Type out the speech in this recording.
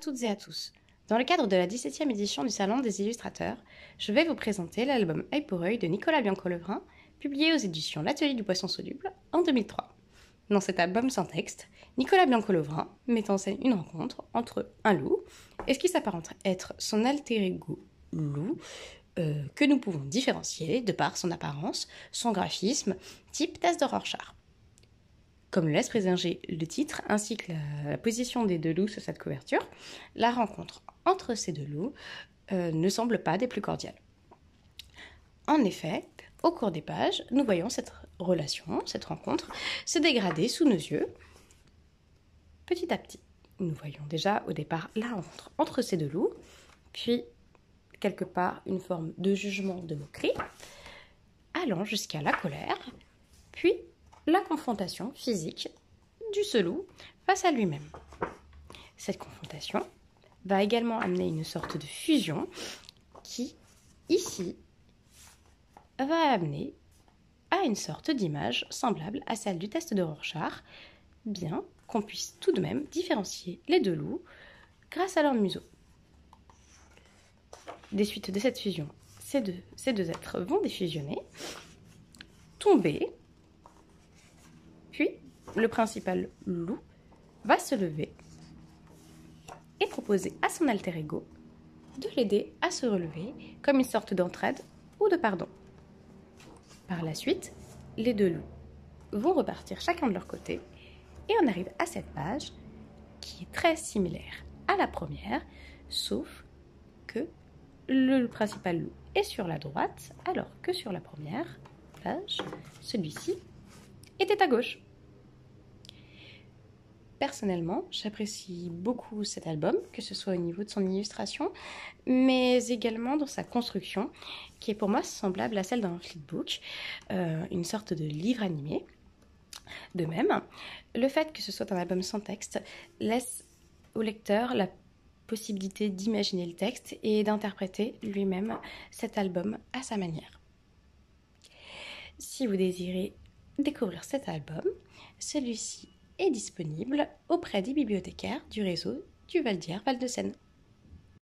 Toutes et à tous. Dans le cadre de la 17e édition du Salon des illustrateurs, je vais vous présenter l'album Œil pour œil de Nicolas Biancolevrin, publié aux éditions L'Atelier du Poisson Soluble en 2003. Dans cet album sans texte, Nicolas Biancolevrin met en scène une rencontre entre un loup et ce qui s'apparente être son alter ego loup, que nous pouvons différencier de par son apparence, son graphisme, type test de Rorschach. Comme le laisse présager le titre, ainsi que la position des deux loups sur cette couverture, la rencontre entre ces deux loups ne semble pas des plus cordiales. En effet, au cours des pages, nous voyons cette relation, cette rencontre, se dégrader sous nos yeux, petit à petit. Nous voyons déjà au départ la rencontre entre ces deux loups, puis quelque part une forme de jugement, de moquerie, allant jusqu'à la colère, puis la confrontation physique du ce loup face à lui-même. Cette confrontation va également amener une sorte de fusion qui, ici, va amener à une sorte d'image semblable à celle du test de Rorschach, bien qu'on puisse tout de même différencier les deux loups grâce à leur museau. Des suites de cette fusion, ces deux êtres vont défusionner, tomber, puis le principal loup va se lever et proposer à son alter ego de l'aider à se relever comme une sorte d'entraide ou de pardon. Par la suite, les deux loups vont repartir chacun de leur côté et on arrive à cette page qui est très similaire à la première, sauf que le principal loup est sur la droite alors que sur la première page, celui-ci était à gauche. Personnellement, j'apprécie beaucoup cet album, que ce soit au niveau de son illustration, mais également dans sa construction, qui est pour moi semblable à celle d'un flipbook, une sorte de livre animé. De même, le fait que ce soit un album sans texte laisse au lecteur la possibilité d'imaginer le texte et d'interpréter lui-même cet album à sa manière. Si vous désirez découvrir cet album, celui-ci est disponible auprès des bibliothécaires du réseau du Val d'Hier Val de Seine.